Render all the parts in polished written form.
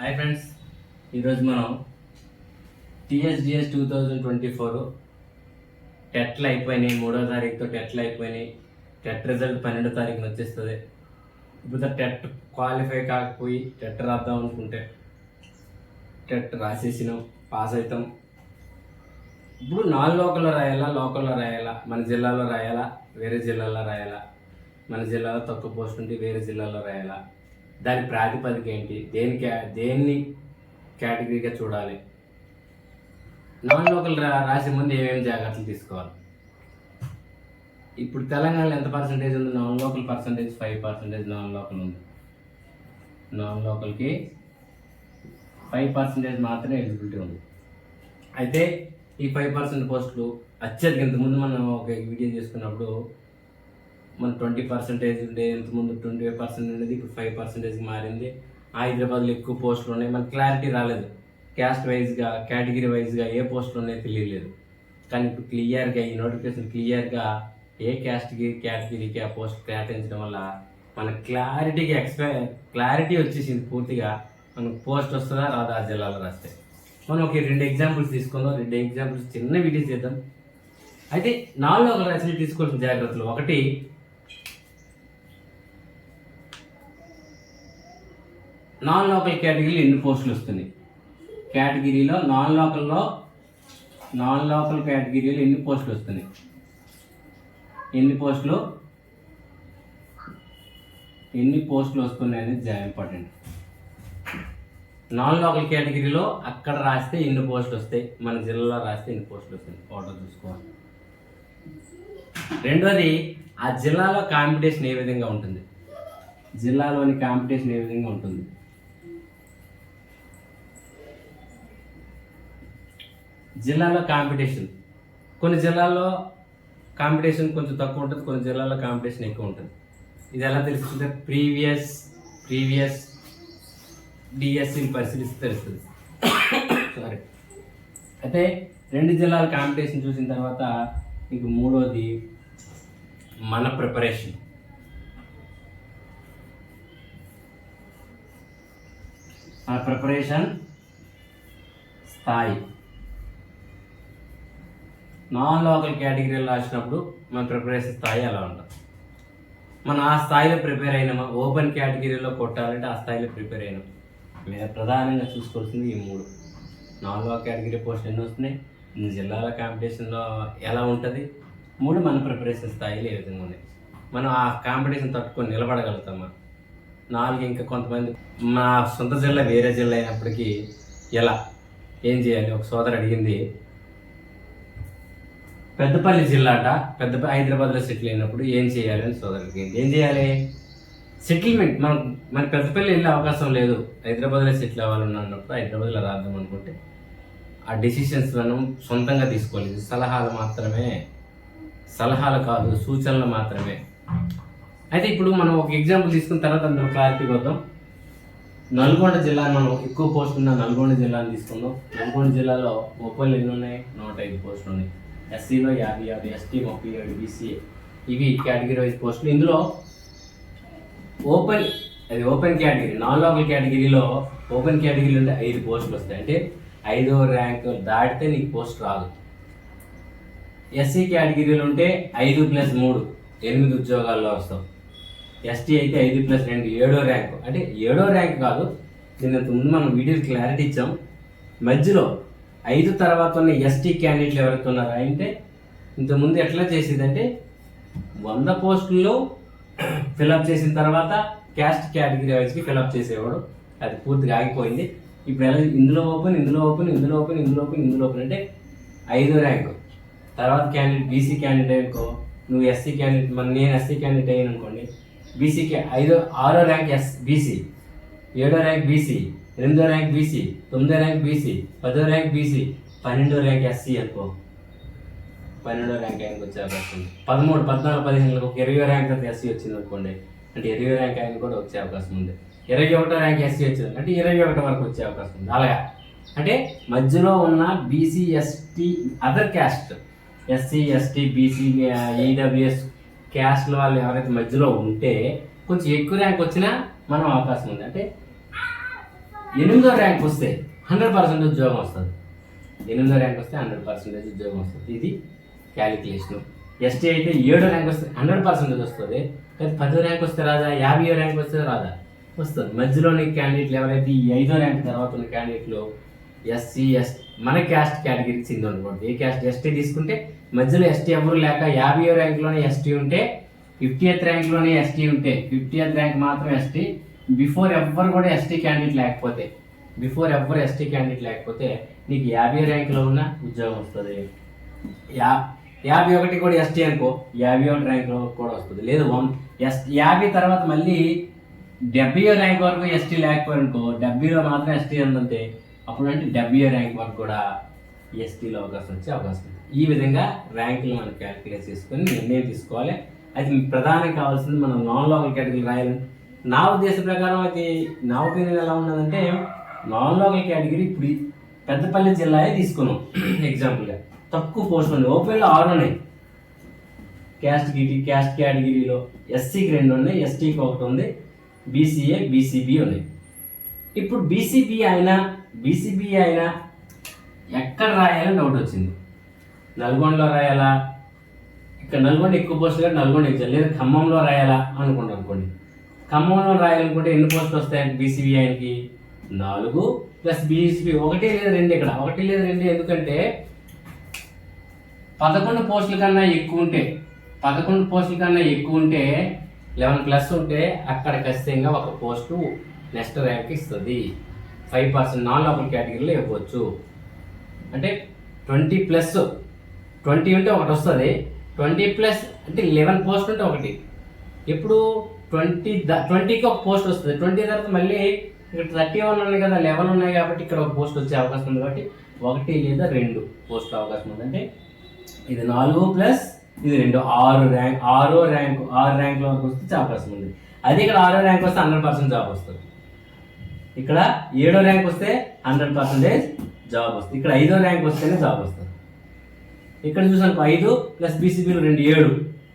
Hi friends, ఈరోజు మనం టీఎస్డిఎస్ 2024 టెట్లు అయిపోయినాయి. 3వ తారీఖుతో టెట్లు అయిపోయినాయి. టెట్ రిజల్ట్ 12వ తారీఖున వచ్చేస్తుంది. ఇప్పుడు టెట్ క్వాలిఫై కాకపోయి టెట్ రాద్దాం అనుకుంటే టెట్ రాసేసినాం, పాస్ అవుతాం. ఇప్పుడు లోకల్లో రాయాలా, మన జిల్లాలో రాయాలా, వేరే జిల్లాలో రాయాలా, మన జిల్లాలో తక్కువ పోస్ట్ ఉండి వేరే జిల్లాలో రాయాలా, దాని ప్రాతిపదిక ఏంటి, దేన్ని కేటగిరీగా చూడాలి, నాన్ లోకల్ రాసే ముందు ఏమేమి జాగ్రత్తలు తీసుకోవాలి. ఇప్పుడు తెలంగాణలో ఎంత పర్సంటేజ్ ఉంది? Non local percentage 5% non local ఉంది. నాన్ లోకల్కి 5% మాత్రమే ఎలిజిబిలిటీ ఉంది. అయితే ఈ 5% పోస్టులు అత్యధిక ఇంతకుముందు మనం ఒక వీడియో చేసుకున్నప్పుడు మన 20% ఉండే, ఇంతకుముందు 20% ఉండేది, ఇప్పుడు 5% మారింది. హైదరాబాద్లో ఎక్కువ పోస్టులు ఉన్నాయి. మనకు క్లారిటీ రాలేదు, క్యాస్ట్ వైజ్గా కేటగిరీ వైజ్గా ఏ పోస్టులు ఉన్నాయో తెలియలేదు. కానీ ఇప్పుడు క్లియర్గా ఈ నోటిఫికేషన్ క్లియర్గా ఏ కేటగిరీకి ఆ పోస్ట్ కేటాయించడం వల్ల మనకు క్లారిటీ వచ్చేసింది. పూర్తిగా మనకు పోస్ట్ వస్తుందా రాదా ఆ జిల్లాలో రాస్తే. మనం ఒక 2 ఎగ్జాంపుల్స్ తీసుకుందాం. 2 ఎగ్జాంపుల్స్ చిన్న వీడియో చేద్దాం. అయితే 4 రాశులు తీసుకోవాల్సిన జాగ్రత్తలు: ఒకటి, నాన్ లోకల్ కేటగిరీలో ఎన్ని పోస్టులు వస్తున్నాయి, కేటగిరీలో నాన్ లోకల్ కేటగిరీలో ఎన్ని పోస్టులు వస్తున్నాయి, ఎన్ని పోస్టులు వస్తున్నాయి అనేది ఇంపార్టెంట్. నాన్ లోకల్ కేటగిరీలో అక్కడ రాస్తే ఎన్ని పోస్టులు వస్తాయి, మన జిల్లాలో రాస్తే ఎన్ని పోస్టులు వస్తాయి ఫోటో చూసుకోవాలి. రెండోది, ఆ జిల్లాలో కాంపిటీషన్ ఏ విధంగా ఉంటుంది, జిల్లాలోని కాంపిటీషన్ ఏ విధంగా ఉంటుంది. జిల్లాలో కాంపిటీషన్, కొన్ని జిల్లాల్లో కాంపిటీషన్ కొంచెం తక్కువ ఉంటుంది, కొన్ని జిల్లాల్లో కాంపిటీషన్ ఎక్కువ ఉంటుంది. ఇది ఎలా తెలుస్తుంటే ప్రీవియస్ డిఎస్సిని పరిశీలిస్తే తెలుస్తుంది. సారీ. అయితే 2 జిల్లాల కాంపిటీషన్ చూసిన తర్వాత మీకు మూడోది మన ప్రిపరేషన్. స్థాయి నాన్ లోకల్ కేటగిరీలో రాసినప్పుడు మన ప్రిపరేషన్ స్థాయి ఎలా ఉంటుంది, మనం ఆ స్థాయిలో ప్రిపేర్ అయినామా, ఓపెన్ కేటగిరీలో కొట్టాలంటే ఆ స్థాయిలో ప్రిపేర్ అయినాం. మీద ప్రధానంగా చూసుకోవాల్సింది ఈ 3. నాన్ లోకల్ కేటగిరీ పోస్ట్ ఎన్ని వస్తున్నాయి, జిల్లాల కాంపిటీషన్లో ఎలా ఉంటుంది, 3 మన ప్రిపరేషన్ స్థాయిలో ఏ విధంగా ఉన్నాయి, మనం ఆ కాంపిటీషన్ తట్టుకొని నిలబడగలుగుతామా. 4, ఇంకా కొంతమంది మా సొంత జిల్లా వేరే జిల్లా అయినప్పటికీ ఏం చేయాలి. ఒక సోదరు అడిగింది, పెద్దపల్లి జిల్లా హైదరాబాద్లో సెటిల్ అయినప్పుడు ఏం చేయాలి అని సోదరుడికి. ఏం చేయాలి, సెటిల్మెంట్ మన పెద్దపల్లి వెళ్ళే అవకాశం లేదు, హైదరాబాద్లో సెటిల్ అవ్వాలన్నప్పుడు హైదరాబాద్లో రాద్దాం అనుకుంటే ఆ డెసిషన్స్ మనం సొంతంగా తీసుకోవాలి. సలహాలు కాదు, సూచనలు మాత్రమే. అయితే ఇప్పుడు మనం ఒక ఎగ్జాంపుల్ తీసుకున్న తర్వాత మనం క్లారిటీకి వద్దాం. నల్గొండ జిల్లాను మనం ఎక్కువ పోస్టులు ఉన్న నల్గొండ జిల్లాను తీసుకుందాం. నల్గొండ జిల్లాలో ఓపెన్లు ఎన్ని ఉన్నాయి, 105 పోస్టులు ఉన్నాయి. ఎస్సీలో 56, ఎస్టీ 37, బీసీ ఇవి కేటగిరీ వైజ్ పోస్టులు. ఇందులో ఓపెన్ కేటగిరీ, నాన్ లోకల్ కేటగిరీలో ఓపెన్ కేటగిరీలో ఉంటే 5 పోస్టులు వస్తాయి. అంటే 5వ ర్యాంకు దాటితే నీకు పోస్ట్ రాదు. ఎస్సీ కేటగిరీలో ఉంటే 5+3 8 ఉద్యోగాల్లో వస్తాం. ఎస్టీ అయితే 5+2 7వ ర్యాంకు. అంటే 7వ ర్యాంక్ కాదు, దీని ముందు మనం వీడియోకి క్లారిటీ ఇచ్చాం. మధ్యలో 5 తర్వాత ఉన్న ఎస్టీ క్యాండిడేట్లు ఎవరైతే ఉన్నారో అంటే ఇంతకుముందు ఎట్లా చేసేదంటే 100 పోస్టుల్లో ఫిలప్ చేసిన తర్వాత క్యాస్ట్ కేటగిరీ వైజ్కి ఫిలప్ చేసేవాడు. అది పూర్తిగా ఆగిపోయింది. ఇప్పుడు ఎలా ఇందులో ఓపెన్ అంటే 5వ ర్యాంకు తర్వాత క్యాండిడేట్ బీసీ క్యాండిడేట్ అనుకో, నువ్వు ఎస్సీ క్యాండిడేట్, నేను ఎస్సీ క్యాండిడేట్ అయ్యాను అనుకోండి, బీసీకి 6వ ర్యాంక్ బీసీ, 7వ ర్యాంక్ బీసీ, 8వ ర్యాంక్ బీసీ, 9వ ర్యాంక్ బీసీ, 10వ ర్యాంక్ బీసీ, 12వ ర్యాంక్ ఎస్సీ అనుకో, 12వ ర్యాంక్ ఆయనకు వచ్చే అవకాశం ఉంది. 13, 14, 15 ఒక 20వ ర్యాంక్ అయితే ఎస్సీ వచ్చింది అనుకోండి, అంటే 20వ ర్యాంక్ ఆయన కూడా వచ్చే అవకాశం ఉంది. 21వ ర్యాంక్ ఎస్సీ వచ్చింది అంటే 21 వరకు వచ్చే అవకాశం ఉంది. అలాగా అంటే మధ్యలో ఉన్న BC, ST, other caste, SC, ST, BC, EWS క్యాస్ట్లో వాళ్ళు ఎవరైతే మధ్యలో ఉంటే కొంచెం ఎక్కువ ర్యాంక్ వచ్చినా మనం అవకాశం ఉంది. అంటే 8వ ర్యాంక్ వస్తే 100% ఉద్యోగం వస్తుంది. 8వ ర్యాంక్ వస్తే 100% ఉద్యోగం వస్తుంది. ఇది క్యాలిక్యులేషన్. ఎస్టీ అయితే 7వ ర్యాంక్ వస్తే 100% వస్తుంది. కానీ 10వ ర్యాంక్ వస్తే రాదా, 50వ ర్యాంక్ వస్తే రాదా, వస్తుంది. మధ్యలోని క్యాండిడేట్లు ఎవరైతే ఈ 5వ ర్యాంక్ తర్వాత ఉన్న క్యాండిడేట్లు ఎస్సీ మన క్యాస్ట్ కేటగిరీకి చెంది ఉండకూడదు. ఏ క్యాస్ట్ ఎస్టీ తీసుకుంటే మధ్యలో ఎస్టీ ఎవరు లేక 50వ ర్యాంక్లోనే ఎస్టీ ఉంటే, 50th ర్యాంక్లోనే ఎస్టీ ఉంటే, 50th ర్యాంక్ మాత్రం ఎస్టీ, బిఫోర్ ఎవ్వరు కూడా ఎస్టీ క్యాండిడేట్ లేకపోతే, నీకు 50వ ర్యాంక్లో ఉన్న ఉద్యోగం వస్తుంది. 51 కూడా ఎస్టీ అనుకో, 51వ ర్యాంక్లో కూడా వస్తుంది. లేదు 50 తర్వాత మళ్ళీ 70వ ర్యాంక్ వరకు ఎస్టీ లేకపోయారు అనుకో, 70లో మాత్రం ఎస్టీ ఉందంటే అప్పుడు అంటే 70వ ర్యాంక్ వరకు కూడా ఎస్టీలో అవకాశం వచ్చే అవకాశం ఉంది. ఈ విధంగా ర్యాంకులు మనం క్యాలిక్యులేట్ చేసుకొని నిర్ణయం తీసుకోవాలి. అయితే ప్రధానంగా కావాల్సింది మనం నాన్ లోకల్ కేటగిరీ రాయాలి. నా ఉద్దేశం ప్రకారం అయితే నా ఒపీనియన్ ఎలా ఉన్నదంటే, నాన్ లోకల్ కేటగిరీ ఇప్పుడు పెద్దపల్లి జిల్లాయే తీసుకున్నాం ఎగ్జాంపుల్గా. తక్కువ పోస్టులు ఉన్నాయి. ఓపెన్లో 6 ఉన్నాయి. క్యాస్ట్ కేటగిరీలో ఎస్సీకి 2 ఉన్నాయి, ఎస్టీకి 1 ఉంది, బీసీఏ బీసీబీ ఉన్నాయి. ఇప్పుడు బీసీబీ అయినా ఎక్కడ రాయాలని డౌట్ వచ్చింది. నల్గొండలో రాయాలా, ఇక్కడ నల్గొండ ఎక్కువ పోస్టులు కాబట్టి నల్గొండ ఎగ్జామ్, లేదా ఖమ్మంలో రాయాలా అనుకోండి. ఖమ్మంలో రాయాలనుకుంటే ఎన్ని పోస్టులు వస్తాయంటే బీసీబీ ఆయనకి 4 ప్లస్ బీసీబీ 1 లేదా 2. ఇక్కడ 1 లేదా 2 ఎందుకంటే 11 పోస్టుల కన్నా ఎక్కువ ఉంటే 11+ ఉంటే అక్కడ ఖచ్చితంగా ఒక పోస్టు నెక్స్ట్ ర్యాంక్ ఇస్తుంది. 5% నాన్ లోకల్ కేటగిరీలో ఇవ్వచ్చు. అంటే 20+ ఉంటే ఒకటి వస్తుంది. 20+ అంటే 11 పోస్ట్ ఉంటే ఒకటి. ఇప్పుడు 20కి ఒక పోస్ట్ వస్తుంది. 20 తర్వాత మళ్ళీ ఇక్కడ 31 ఉన్నాయి కదా, 11 ఉన్నాయి కాబట్టి ఇక్కడ ఒక పోస్ట్ వచ్చే అవకాశం ఉంది. కాబట్టి 1 లేదా 2 పోస్టుల అవకాశం ఉంది. అంటే ఇది 4+ ఇది 2, 6 ర్యాంకుల వరకు వస్తే అవకాశం ఉంది. అది ఇక్కడ 6వ ర్యాంక్ వస్తే 100% జాబ్ వస్తుంది. ఇక్కడ 7వ ర్యాంక్ వస్తే 100% జాబ్ వస్తుంది. ఇక్కడ 5వ ర్యాంక్ వస్తేనే జాబ్ వస్తుంది. ఇక్కడ చూసాను 5 ప్లస్ బీసీబీలు 2 7.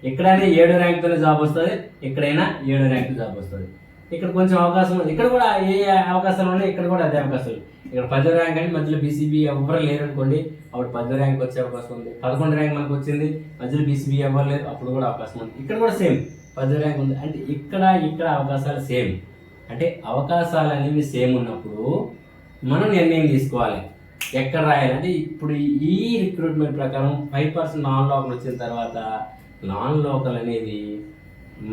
ఎక్కడైనా 7వ ర్యాంక్తోనే జాబ్ వస్తుంది, ఎక్కడైనా 7వ ర్యాంక్ జాబ్ వస్తుంది. ఇక్కడ కొంచెం అవకాశం ఉంది. ఇక్కడ కూడా ఏ అవకాశాలు ఉన్నాయి, ఇక్కడ కూడా అదే అవకాశాలు. ఇక్కడ 10వ ర్యాంక్ అంటే మధ్యలో బీసీబీ ఎవరు లేరు అనుకోండి, అప్పుడు 10వ ర్యాంక్ వచ్చే అవకాశం ఉంది. 11 ర్యాంక్ మనకు వచ్చింది, మధ్యలో బీసీబీ ఎవరు లేరు, అప్పుడు కూడా అవకాశం ఉంది. ఇక్కడ కూడా సేమ్ 10వ ర్యాంక్ ఉంది. అంటే ఇక్కడ అవకాశాలు సేమ్. అంటే అవకాశాలు అనేవి సేమ్ ఉన్నప్పుడు మనం నిర్ణయం తీసుకోవాలి ఎక్కడ రాయాలంటే. ఇప్పుడు ఈ రిక్రూట్మెంట్ ప్రకారం 5% నాన్ లోకల్ వచ్చిన తర్వాత నాన్ లోకల్ అనేది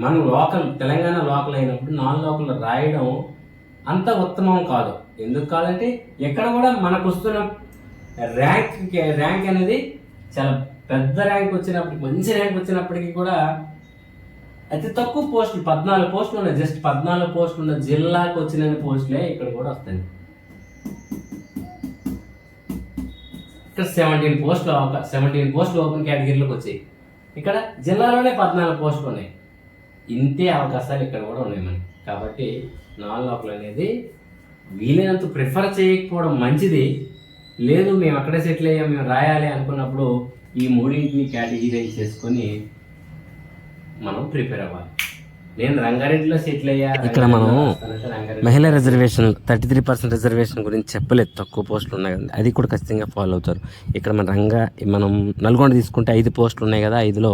మనం తెలంగాణ లోకల్ అయినప్పుడు నాన్ లోకల్ రాయడం అంత ఉత్తమం కాదు. ఎందుకు కాదంటే ఎక్కడ కూడా మనకు వస్తున్న ర్యాంక్ అనేది చాలా పెద్ద ర్యాంక్ వచ్చినప్పటికి, మంచి ర్యాంక్ వచ్చినప్పటికీ కూడా అతి తక్కువ పోస్టులు 14 పోస్టులు ఉన్నాయి. జస్ట్ 14 పోస్టులు ఉన్న జిల్లాకు వచ్చిన పోస్టులే ఇక్కడ కూడా వస్తాయి. ఇక్కడ 17 పోస్టులు ఓపెన్ కేటగిరీలోకి వచ్చాయి. ఇక్కడ జిల్లాలోనే 14 పోస్టులు ఉన్నాయి. ఇంతే అవకాశాలు ఇక్కడ కూడా ఉన్నాయి మనకి. కాబట్టి నాన్ లోకల్ అనేది వీలైనంత ప్రిఫర్ చేయకపోవడం మంచిది. లేదు మేము అక్కడే సెటిల్ అయ్యాం, మేము రాయాలి అనుకున్నప్పుడు ఈ 3ని కేటగిరైజ్ చేసుకొని మనం ప్రిపేర్ అవ్వాలి. నేను రంగారెడ్డిలో సెటిల్ అయ్యా. ఇక్కడ మనం మహిళా రిజర్వేషన్ 33% రిజర్వేషన్ గురించి చెప్పలేదు. తక్కువ పోస్టులు ఉన్నాయి కదా, అది కూడా ఖచ్చితంగా ఫాలో అవుతారు. ఇక్కడ మనం నల్గొండ తీసుకుంటే 5 పోస్టులు ఉన్నాయి కదా, 5లో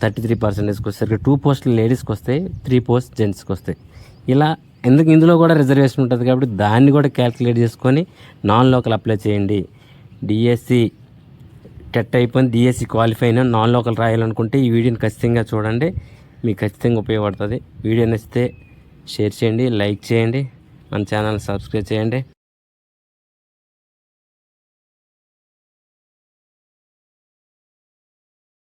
33% వస్తే 2 పోస్టులు లేడీస్కి వస్తాయి, 3 పోస్ట్ జెంట్స్కి వస్తాయి. ఇలా ఇందులో కూడా రిజర్వేషన్ ఉంటుంది కాబట్టి దాన్ని కూడా క్యాల్కులేట్ చేసుకొని నాన్ లోకల్ అప్లై చేయండి. డిఎస్సి టెట్ అయిపోయింది, డిఎస్సి క్వాలిఫై అయినా నాన్ లోకల్ రాయాలనుకుంటే ఈ వీడియోని ఖచ్చితంగా చూడండి, మీకు ఖచ్చితంగా ఉపయోగపడుతుంది. వీడియో నచ్చితే షేర్ చేయండి, లైక్ చేయండి, మన ఛానల్ సబ్స్క్రైబ్ చేయండి.